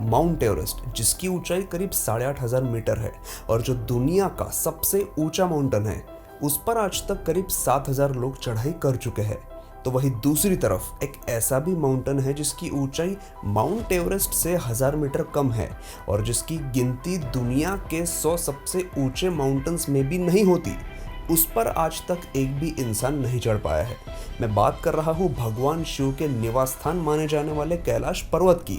Mount Everest, जिसकी ऊंचाई करीब 8,500 मीटर है और जो दुनिया का सबसे ऊंचा माउंटेन है, उस पर आज तक करीब 7,000 लोग चढ़ाई कर चुके हैं। तो वहीं दूसरी तरफ एक ऐसा भी माउंटेन है जिसकी ऊंचाई माउंट एवरेस्ट से 1000 मीटर कम है और जिसकी गिनती दुनिया के 100 सबसे ऊंचे माउंटेन्स में भी नहीं होती। उस पर आज तक एक भी इंसान नहीं चढ़ पाया है। मैं बात कर रहा हूँ भगवान शिव के निवास स्थान माने जाने वाले कैलाश पर्वत की।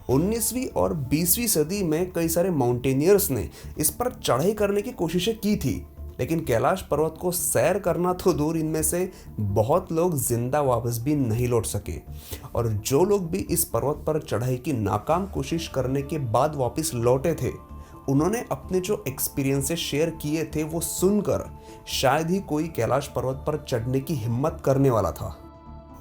19वीं और 20वीं सदी में कई सारे माउंटेनियर्स ने इस पर चढ़ाई करने की कोशिशें की थी, लेकिन कैलाश पर्वत को सैर करना तो दूर, इनमें से बहुत लोग जिंदा वापस भी नहीं लौट सके। और जो लोग भी इस पर्वत पर चढ़ाई की नाकाम कोशिश करने के बाद वापस लौटे थे, उन्होंने अपने जो एक्सपीरियंसेस शेयर किए थे वो सुनकर शायद ही कोई कैलाश पर्वत पर चढ़ने की हिम्मत करने वाला था।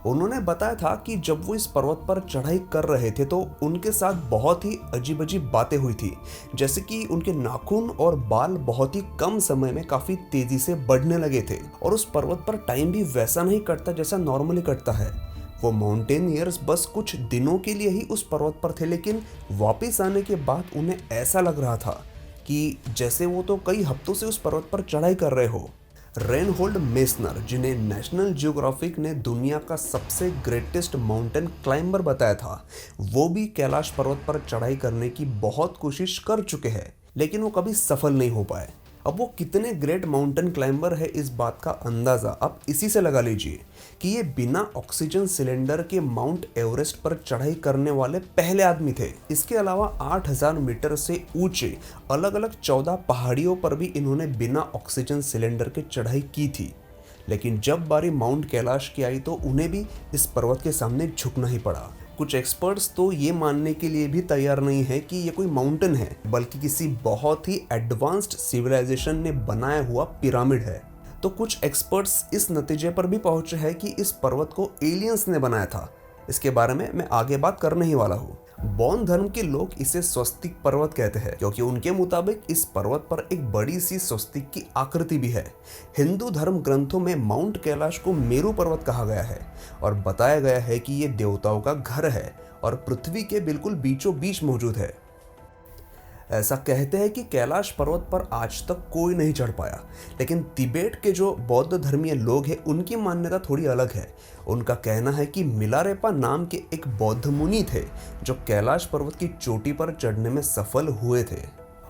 उन्होंने बताया था कि जब वो इस पर्वत पर चढ़ाई कर रहे थे तो उनके साथ बहुत ही अजीब अजीब बातें हुई थी, जैसे कि उनके नाखून और बाल बहुत ही कम समय में काफ़ी तेज़ी से बढ़ने लगे थे और उस पर्वत पर टाइम भी वैसा नहीं कटता जैसा नॉर्मली कटता है। वो माउंटेनियर्स बस कुछ दिनों के लिए ही उस पर्वत पर थे, लेकिन वापस आने के बाद उन्हें ऐसा लग रहा था कि जैसे वो तो कई हफ्तों से उस पर्वत पर चढ़ाई कर रहे हो। रेनहोल्ड मेसनर, जिन्हें नेशनल जियोग्राफिक ने दुनिया का सबसे ग्रेटेस्ट माउंटेन क्लाइंबर बताया था, वो भी कैलाश पर्वत पर चढ़ाई करने की बहुत कोशिश कर चुके हैं, लेकिन वो कभी सफल नहीं हो पाए। अब वो कितने ग्रेट माउंटेन क्लाइंबर है, इस बात का अंदाज़ा आप इसी से लगा लीजिए कि ये बिना ऑक्सीजन सिलेंडर के माउंट एवरेस्ट पर चढ़ाई करने वाले पहले आदमी थे। इसके अलावा 8,000 मीटर से ऊंचे अलग अलग 14 पहाड़ियों पर भी इन्होंने बिना ऑक्सीजन सिलेंडर के चढ़ाई की थी। लेकिन जब बारी माउंट कैलाश की आई तो उन्हें भी इस पर्वत के सामने झुकना ही पड़ा। कुछ एक्सपर्ट्स तो ये मानने के लिए भी तैयार नहीं है कि ये कोई माउंटेन है, बल्कि किसी बहुत ही एडवांस्ड सिविलाइजेशन ने बनाया हुआ पिरामिड है। तो कुछ एक्सपर्ट्स इस नतीजे पर भी पहुंचे हैं कि इस पर्वत को एलियंस ने बनाया था। इसके बारे में मैं आगे बात करने ही वाला हूँ। बौद्ध धर्म के लोग इसे स्वस्तिक पर्वत कहते हैं, क्योंकि उनके मुताबिक इस पर्वत पर एक बड़ी सी स्वस्तिक की आकृति भी है। हिंदू धर्म ग्रंथों में माउंट कैलाश को मेरू पर्वत कहा गया है और बताया गया है कि ये देवताओं का घर है और पृथ्वी के बिल्कुल बीचों बीच मौजूद है। ऐसा कहते हैं कि कैलाश पर्वत पर आज तक कोई नहीं चढ़ पाया, लेकिन तिबेट के जो बौद्ध धर्मीय लोग हैं उनकी मान्यता थोड़ी अलग है। उनका कहना है कि मिलारेपा नाम के एक बौद्ध मुनि थे जो कैलाश पर्वत की चोटी पर चढ़ने में सफल हुए थे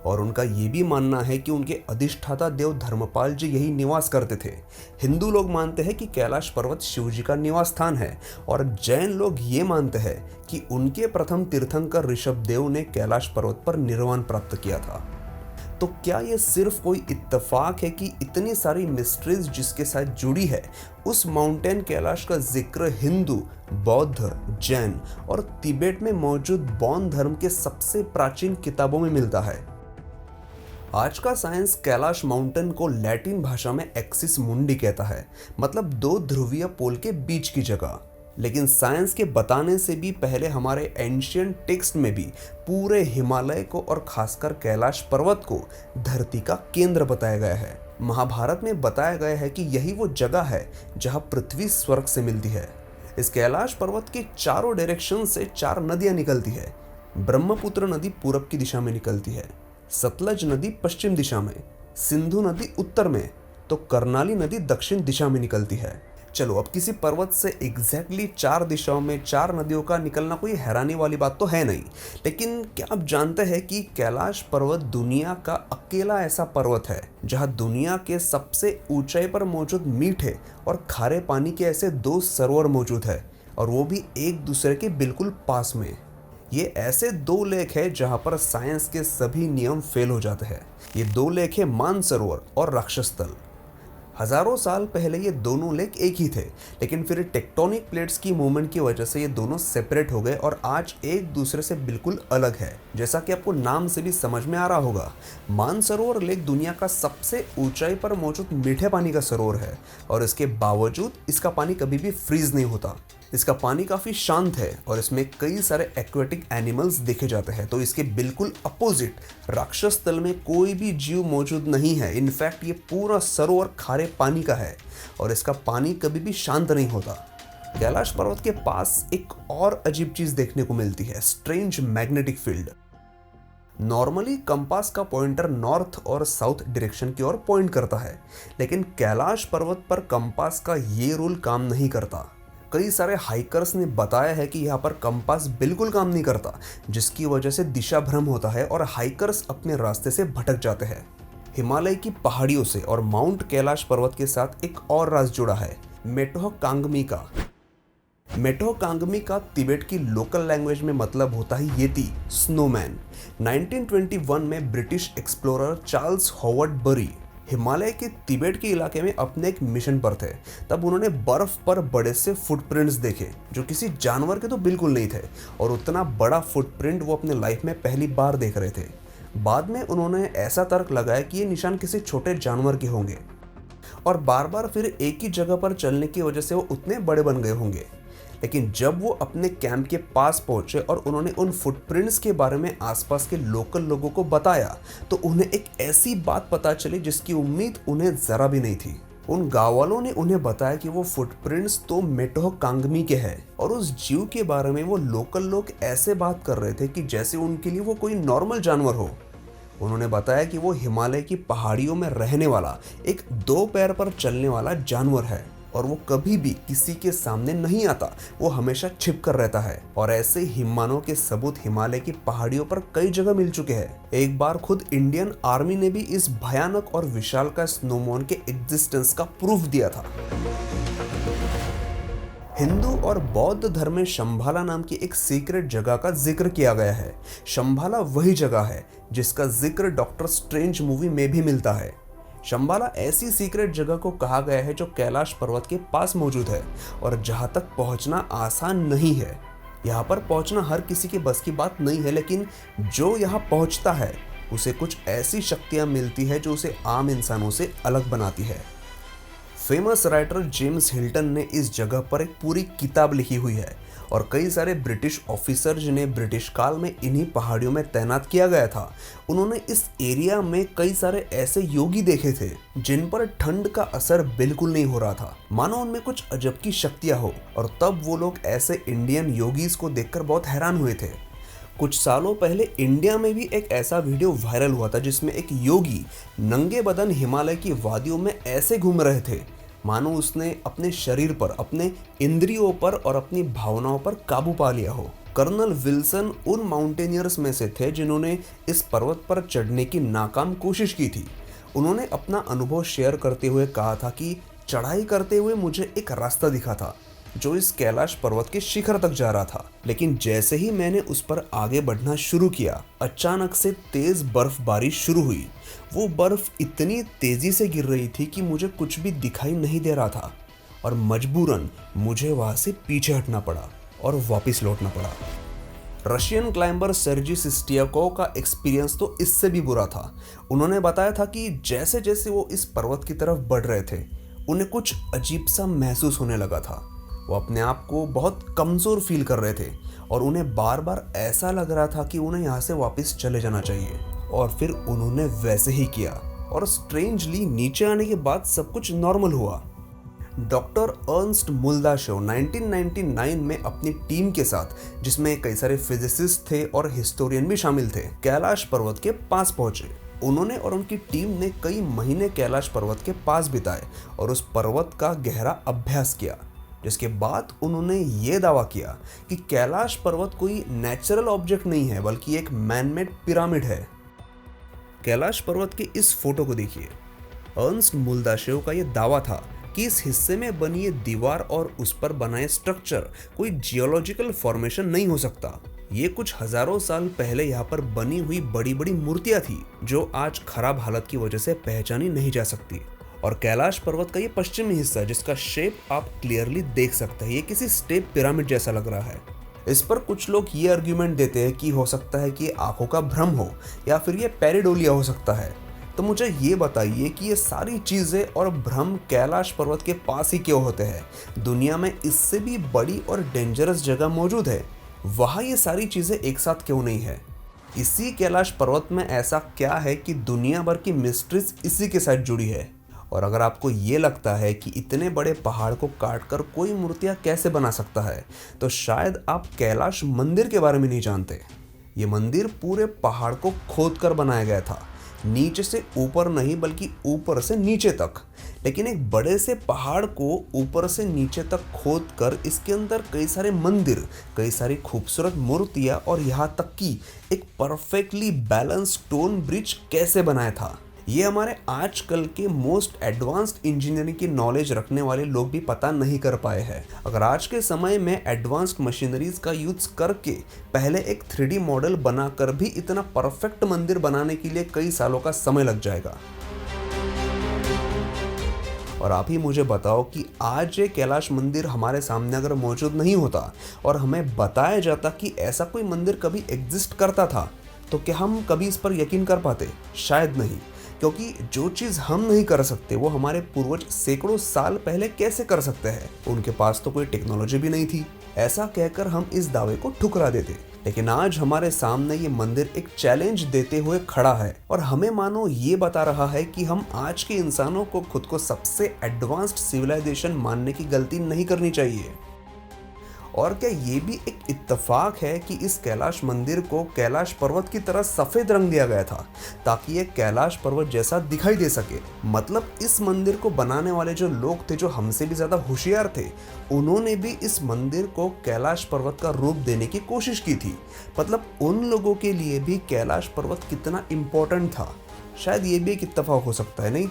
और उनका ये भी मानना है कि उनके अधिष्ठाता देव धर्मपाल जी यही निवास करते थे। हिंदू लोग मानते हैं कि कैलाश पर्वत शिव जी का निवास स्थान है और जैन लोग ये मानते हैं कि उनके प्रथम तीर्थंकर ऋषभ देव ने कैलाश पर्वत पर निर्वाण प्राप्त किया था। तो क्या ये सिर्फ कोई इत्तेफाक है कि इतनी सारी मिस्ट्रीज जिसके साथ जुड़ी है उस माउंटेन कैलाश का जिक्र हिंदू, बौद्ध, जैन और तिब्बत में मौजूद बौद्ध धर्म के सबसे प्राचीन किताबों में मिलता है? आज का साइंस कैलाश माउंटेन को लैटिन भाषा में एक्सिस मुंडी कहता है, मतलब 2 ध्रुवीय पोल के बीच की जगह। लेकिन साइंस के बताने से भी पहले हमारे एंशियंट टेक्स्ट में भी पूरे हिमालय को और खासकर कैलाश पर्वत को धरती का केंद्र बताया गया है। महाभारत में बताया गया है कि यही वो जगह है जहां पृथ्वी स्वर्ग से मिलती है। इस कैलाश पर्वत के चारों डायरेक्शन से 4 नदियां निकलती है। ब्रह्मपुत्र नदी पूरब की दिशा में निकलती है, सतलज नदी पश्चिम दिशा में, सिंधु नदी उत्तर में, तो कर्नाली नदी दक्षिण दिशा में निकलती है। चलो, अब किसी पर्वत से एग्जैक्टली 4 दिशाओं में 4 नदियों का निकलना कोई हैरानी वाली बात तो है नहीं, लेकिन क्या आप जानते हैं कि कैलाश पर्वत दुनिया का अकेला ऐसा पर्वत है जहां दुनिया के सबसे ऊंचाई पर मौजूद मीठे और खारे पानी के ऐसे 2 सरोवर मौजूद है, और वो भी एक दूसरे के बिल्कुल पास में। ये ऐसे 2 लेक है जहां पर साइंस के सभी नियम फेल हो जाते हैं। ये 2 लेक है मानसरोवर और राक्षसतल। हजारों साल पहले ये दोनों लेक एक ही थे, लेकिन फिर टेक्टोनिक प्लेट्स की मूवमेंट की वजह से ये दोनों सेपरेट हो गए और आज एक दूसरे से बिल्कुल अलग है। जैसा कि आपको नाम से भी समझ में आ रहा होगा, मानसरोवर लेक दुनिया का सबसे ऊंचाई पर मौजूद मीठे पानी का सरोवर है और इसके बावजूद इसका पानी कभी भी फ्रीज नहीं होता। इसका पानी काफ़ी शांत है और इसमें कई सारे एक्वेटिक एनिमल्स देखे जाते हैं। तो इसके बिल्कुल अपोजिट राक्षस तल में कोई भी जीव मौजूद नहीं है। इनफैक्ट ये पूरा सरोवर खारे पानी का है और इसका पानी कभी भी शांत नहीं होता। कैलाश पर्वत के पास एक और अजीब चीज देखने को मिलती है, strange magnetic field. Normally compass का पॉइंटर नॉर्थ और साउथ डायरेक्शन की ओर पॉइंट करता है, लेकिन कैलाश पर्वत पर कंपास का ये रूल काम नहीं करता। कई सारे हाइकर्स ने बताया है कि यहाँ पर कंपास बिल्कुल काम नहीं करता, जिसकी वजह से दिशा भ्रम होता है और हाइकर्स अपने रास्ते से भटक जाते हैं। हिमालय की पहाड़ियों से और माउंट कैलाश पर्वत के साथ एक और राज जुड़ा है, मेटोह कांगमी का। मेटोह कांगमी का तिब्बत की लोकल लैंग्वेज में मतलब होता है येती, स्नोमैन। 1921 में ब्रिटिश एक्सप्लोरर चार्ल्स हॉवर्ड बरी हिमालय के तिब्बत के इलाके में अपने एक मिशन पर थे। तब उन्होंने बर्फ पर बड़े से फुटप्रिंट्स देखे जो किसी जानवर के तो बिल्कुल नहीं थे, और उतना बड़ा फुटप्रिंट वो अपने लाइफ में पहली बार देख रहे थे। बाद में उन्होंने ऐसा तर्क लगाया कि ये निशान किसी छोटे जानवर के होंगे, और बार बार फिर एक ही जगह पर चलने की वजह से वो उतने बड़े बन गए होंगे। लेकिन जब वो अपने कैंप के पास पहुंचे और उन्होंने उन फुटप्रिंट्स के बारे में आसपास के लोकल लोगों को बताया, तो उन्हें एक ऐसी बात पता चली जिसकी उम्मीद उन्हें जरा भी नहीं थी। उन गाँव वालों ने उन्हें बताया कि वो फुटप्रिंट्स तो मेटोह कांगमी के हैं, और उस जीव के बारे में वो लोकल लोग ऐसे बात कर रहे थे कि जैसे उनके लिए वो कोई नॉर्मल जानवर हो। उन्होंने बताया कि वो हिमालय की पहाड़ियों में रहने वाला एक 2 पैर पर चलने वाला जानवर है, और वो कभी भी किसी के सामने नहीं आता, वो हमेशा छिप कर रहता है। और ऐसे हिम्मानों के सबूत हिमालय की पहाड़ियों पर कई जगह मिल चुके हैं। एक बार खुद इंडियन आर्मी ने भी इस भयानक और विशालकाय स्नोमॉन के एग्जिस्टेंस का प्रूफ दिया था। हिंदू और बौद्ध धर्म में शंभाला नाम की एक सीक्रेट जगह का जिक्र किया गया है। शंभाला वही जगह है जिसका जिक्र डॉक्टर स्ट्रेंज मूवी में भी मिलता है। शंभाला ऐसी सीक्रेट जगह को कहा गया है जो कैलाश पर्वत के पास मौजूद है, और जहां तक पहुंचना आसान नहीं है। यहां पर पहुंचना हर किसी के बस की बात नहीं है, लेकिन जो यहां पहुंचता है उसे कुछ ऐसी शक्तियां मिलती है जो उसे आम इंसानों से अलग बनाती है। फेमस राइटर जेम्स हिल्टन ने इस जगह पर एक पूरी किताब लिखी हुई है, और कई सारे ब्रिटिश ऑफिसर जिन्हें ब्रिटिश काल में इन्हीं पहाड़ियों में तैनात किया गया था, उन्होंने इस एरिया में कई सारे ऐसे योगी देखे थे जिन पर ठंड का असर बिल्कुल नहीं हो रहा था, मानो उनमें कुछ अजब की शक्तियां हो। और तब वो लोग ऐसे इंडियन योगीज को देखकर बहुत हैरान हुए थे। कुछ सालों पहले इंडिया में भी एक ऐसा वीडियो वायरल हुआ था जिसमें एक योगी नंगे बदन हिमालय की वादियों में ऐसे घूम रहे थे मानो उसने अपने शरीर पर, अपने इंद्रियों पर और अपनी भावनाओं पर काबू पा लिया हो। कर्नल विल्सन उन माउंटेनियर्स में से थे जिन्होंने इस पर्वत पर चढ़ने की नाकाम कोशिश की थी। उन्होंने अपना अनुभव शेयर करते हुए कहा था कि चढ़ाई करते हुए मुझे एक रास्ता दिखा था जो इस कैलाश पर्वत के शिखर तक जा रहा था, लेकिन जैसे ही मैंने उस पर आगे बढ़ना शुरू किया, अचानक से तेज बर्फबारी शुरू हुई। वो बर्फ इतनी तेजी से गिर रही थी कि मुझे कुछ भी दिखाई नहीं दे रहा था, और मजबूरन मुझे वहां से पीछे हटना पड़ा और वापस लौटना पड़ा। रशियन क्लाइंबर सर्जी सिस्टियाकोव का एक्सपीरियंस तो इससे भी बुरा था। उन्होंने बताया था कि जैसे जैसे वो इस पर्वत की तरफ बढ़ रहे थे, उन्हें कुछ अजीब सा महसूस होने लगा था। वो अपने आप को बहुत कमज़ोर फील कर रहे थे, और उन्हें बार बार ऐसा लग रहा था कि उन्हें यहाँ से वापस चले जाना चाहिए। और फिर उन्होंने वैसे ही किया, और स्ट्रेंजली नीचे आने के बाद सब कुछ नॉर्मल हुआ। डॉक्टर अर्नस्ट मुल्दाशेव 1999 में अपनी टीम के साथ, जिसमें कई सारे फिजिसिस्ट थे और हिस्टोरियन भी शामिल थे, कैलाश पर्वत के पास पहुंचे। उन्होंने और उनकी टीम ने कई महीने कैलाश पर्वत के पास बिताए और उस पर्वत का गहरा अभ्यास किया, जिसके बाद उन्होंने ये दावा किया कि कैलाश पर्वत कोई नेचुरल ऑब्जेक्ट नहीं है, बल्कि एक मैनमेड पिरामिड है। कैलाश पर्वत के इस फोटो को देखिए। अर्नस्ट मुल्दाशेव का यह दावा था कि इस हिस्से में बनी ये दीवार और उस पर बनाए स्ट्रक्चर कोई जियोलॉजिकल फॉर्मेशन नहीं हो सकता। ये कुछ हजारों साल पहले यहाँ पर बनी हुई बड़ी बड़ी मूर्तियां थी जो आज खराब हालत की वजह से पहचानी नहीं जा सकती। और कैलाश पर्वत का ये पश्चिमी हिस्सा, जिसका शेप आप क्लियरली देख सकते हैं, ये किसी स्टेप पिरामिड जैसा लग रहा है। इस पर कुछ लोग ये आर्ग्यूमेंट देते हैं कि हो सकता है कि आंखों का भ्रम हो, या फिर ये पैरेडोलिया हो सकता है। तो मुझे ये बताइए कि ये सारी चीज़ें और भ्रम कैलाश पर्वत के पास ही क्यों होते हैं? दुनिया में इससे भी बड़ी और डेंजरस जगह मौजूद है, वहाँ ये सारी चीज़ें एक साथ क्यों नहीं है? इसी कैलाश पर्वत में ऐसा क्या है कि दुनिया भर की मिस्ट्रीज इसी के साथ जुड़ी है? और अगर आपको ये लगता है कि इतने बड़े पहाड़ को काटकर कोई मूर्तियाँ कैसे बना सकता है, तो शायद आप कैलाश मंदिर के बारे में नहीं जानते। ये मंदिर पूरे पहाड़ को खोद कर बनाया गया था, नीचे से ऊपर नहीं बल्कि ऊपर से नीचे तक। लेकिन एक बड़े से पहाड़ को ऊपर से नीचे तक खोद कर इसके अंदर कई सारे मंदिर, कई सारी खूबसूरत मूर्तियाँ और यहाँ तक कि एक परफेक्टली बैलेंस स्टोन ब्रिज कैसे बनाया था, ये हमारे आजकल के मोस्ट एडवांस्ड इंजीनियरिंग की नॉलेज रखने वाले लोग भी पता नहीं कर पाए हैं। अगर आज के समय में एडवांस्ड मशीनरीज का यूज करके पहले एक 3D मॉडल बनाकर भी इतना परफेक्ट मंदिर बनाने के लिए कई सालों का समय लग जाएगा। और आप ही मुझे बताओ कि आज ये कैलाश मंदिर हमारे सामने अगर मौजूद नहीं होता और हमें बताया जाता कि ऐसा कोई मंदिर कभी एग्जिस्ट करता था, तो क्या हम कभी इस पर यकीन कर पाते? शायद नहीं, क्योंकि जो चीज़ हम नहीं कर सकते वो हमारे पूर्वज सैकड़ों साल पहले कैसे कर सकते हैं। उनके पास तो कोई टेक्नोलॉजी भी नहीं थी। ऐसा कहकर हम इस दावे को ठुकरा देते। लेकिन आज हमारे सामने ये मंदिर एक चैलेंज देते हुए खड़ा है और हमें मानो ये बता रहा है कि हम आज के इंसानों को खुद को सबसे एडवांस्ड सिविलाइजेशन मानने की गलती नहीं करनी चाहिए। और क्या ये भी एक इत्तेफाक है कि इस कैलाश मंदिर को कैलाश पर्वत की तरह सफ़ेद रंग दिया गया था ताकि ये कैलाश पर्वत जैसा दिखाई दे सके। मतलब इस मंदिर को बनाने वाले जो लोग थे, जो हमसे भी ज़्यादा होशियार थे, उन्होंने भी इस मंदिर को कैलाश पर्वत का रूप देने की कोशिश की थी। मतलब उन लोगों के लिए भी कैलाश पर्वत कितना इम्पोर्टेंट था, शायद ये भी एक इत्तेफाक हो सकता है, नहीं?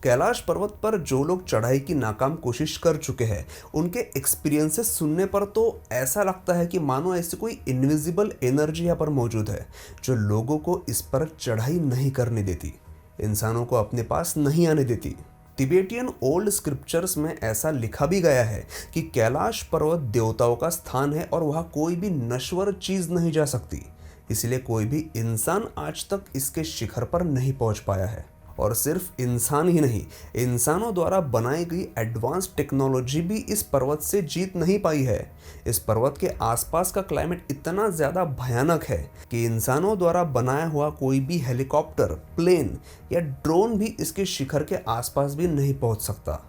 कैलाश पर्वत पर जो लोग चढ़ाई की नाकाम कोशिश कर चुके हैं, उनके एक्सपीरियंसेस सुनने पर तो ऐसा लगता है कि मानो ऐसी कोई इनविजिबल एनर्जी यहाँ पर मौजूद है जो लोगों को इस पर चढ़ाई नहीं करने देती, इंसानों को अपने पास नहीं आने देती। तिबेटियन ओल्ड स्क्रिप्चर्स में ऐसा लिखा भी गया है कि कैलाश पर्वत देवताओं का स्थान है और वहाँ कोई भी नश्वर चीज़ नहीं जा सकती, इसलिए कोई भी इंसान आज तक इसके शिखर पर नहीं पहुँच पाया है। और सिर्फ इंसान ही नहीं, इंसानों द्वारा बनाई गई एडवांस टेक्नोलॉजी भी इस पर्वत से जीत नहीं पाई है। इस पर्वत के आसपास का क्लाइमेट इतना ज़्यादा भयानक है कि इंसानों द्वारा बनाया हुआ कोई भी हेलीकॉप्टर, प्लेन या ड्रोन भी इसके शिखर के आसपास भी नहीं पहुंच सकता।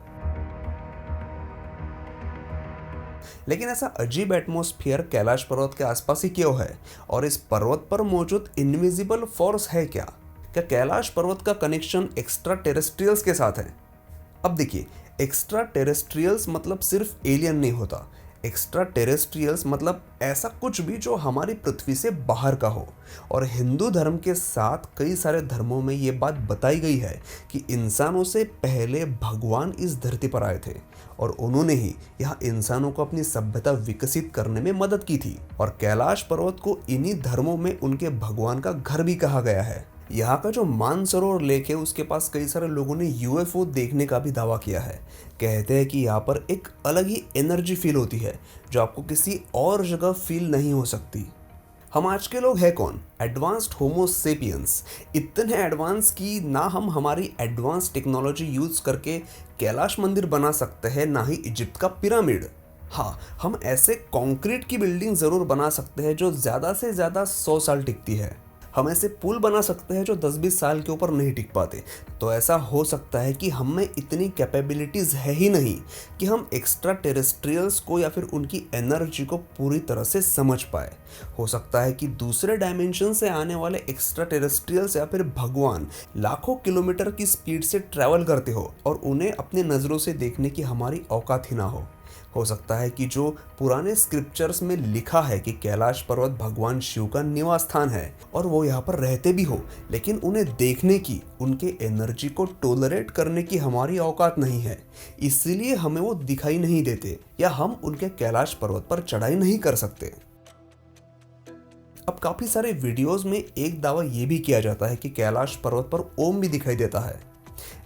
लेकिन ऐसा अजीब एटमॉस्फेयर कैलाश पर्वत के आसपास ही क्यों है? और इस पर्वत पर मौजूद इनविजिबल फोर्स है क्या? क्या कैलाश पर्वत का कनेक्शन एक्स्ट्रा टेरेस्ट्रियल्स के साथ है? अब देखिए, एक्स्ट्रा टेरेस्ट्रियल्स मतलब सिर्फ एलियन नहीं होता। एक्स्ट्रा टेरेस्ट्रियल्स मतलब ऐसा कुछ भी जो हमारी पृथ्वी से बाहर का हो। और हिंदू धर्म के साथ कई सारे धर्मों में ये बात बताई गई है कि इंसानों से पहले भगवान इस धरती पर आए थे और उन्होंने ही यहाँ इंसानों को अपनी सभ्यता विकसित करने में मदद की थी। और कैलाश पर्वत को इन्हीं धर्मों में उनके भगवान का घर भी कहा गया है। यहाँ का जो मानसरोवर लेक है, उसके पास कई सारे लोगों ने यूएफओ देखने का भी दावा किया है। कहते हैं कि यहाँ पर एक अलग ही एनर्जी फील होती है जो आपको किसी और जगह फील नहीं हो सकती। हम आज के लोग हैं कौन? एडवांस्ड होमो सेपियंस। इतने एडवांस कि ना हम हमारी एडवांस टेक्नोलॉजी यूज़ करके कैलाश मंदिर बना सकते हैं, ना ही इजिप्ट का पिरामिड। हाँ, हम ऐसे कंक्रीट की बिल्डिंग ज़रूर बना सकते हैं जो ज़्यादा से ज़्यादा 100 साल टिकती है। हम ऐसे पुल बना सकते हैं जो 10-20 साल के ऊपर नहीं टिक पाते। तो ऐसा हो सकता है कि हम में इतनी कैपेबिलिटीज़ है ही नहीं कि हम एक्स्ट्रा टेरेस्ट्रियल्स को या फिर उनकी एनर्जी को पूरी तरह से समझ पाए। हो सकता है कि दूसरे डायमेंशन से आने वाले एक्स्ट्रा टेरेस्ट्रियल्स या फिर भगवान लाखों किलोमीटर की स्पीड से ट्रैवल करते हो और उन्हें अपने नज़रों से देखने की हमारी औकात ही ना हो सकता है कि जो पुराने स्क्रिप्चर्स में लिखा है कि कैलाश पर्वत भगवान शिव का निवास स्थान है और वो यहाँ पर रहते भी हो, लेकिन उन्हें देखने की, उनके एनर्जी को टोलरेट करने की हमारी औकात नहीं है, इसलिए हमें वो दिखाई नहीं देते या हम उनके कैलाश पर्वत पर चढ़ाई नहीं कर सकते। अब काफ़ी सारे वीडियोस में एक दावा ये भी किया जाता है कि कैलाश पर्वत पर ओम भी दिखाई देता है।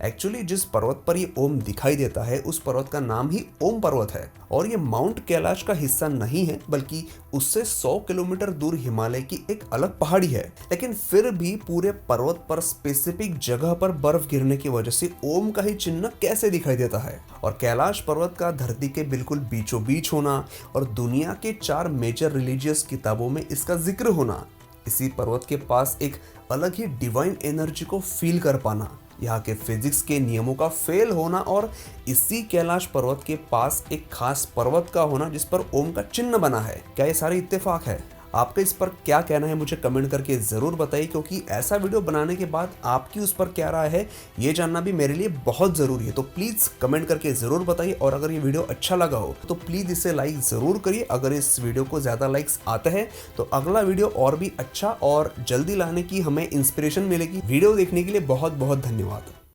एक्चुअली जिस पर्वत पर ये ओम दिखाई देता है उस पर्वत का नाम ही ओम पर्वत है और ये माउंट कैलाश का हिस्सा नहीं है, बल्कि उससे 100 किलोमीटर दूर हिमालय की एक अलग पहाड़ी है। लेकिन फिर भी पूरे पर्वत पर स्पेसिफिक जगह पर बर्फ गिरने की वजह से ओम का ही चिन्ह कैसे दिखाई देता है? और कैलाश पर्वत का धरती के बिल्कुल बीचों बीच होना और दुनिया के 4 मेजर रिलीजियस किताबों में इसका जिक्र होना, इसी पर्वत के पास एक अलग ही डिवाइन एनर्जी को फील कर पाना, यहाँ के फिजिक्स के नियमों का फेल होना और इसी कैलाश पर्वत के पास एक खास पर्वत का होना जिस पर ओम का चिन्ह बना है, क्या ये सारे इत्तेफाक है? आपका इस पर क्या कहना है मुझे कमेंट करके ज़रूर बताइए, क्योंकि ऐसा वीडियो बनाने के बाद आपकी उस पर क्या राय है ये जानना भी मेरे लिए बहुत ज़रूरी है। तो प्लीज़ कमेंट करके ज़रूर बताइए, और अगर ये वीडियो अच्छा लगा हो तो प्लीज़ इसे लाइक ज़रूर करिए। अगर इस वीडियो को ज़्यादा लाइक्स आते हैं तो अगला वीडियो और भी अच्छा और जल्दी लाने की हमें इंस्पिरेशन मिलेगी। वीडियो देखने के लिए बहुत बहुत धन्यवाद।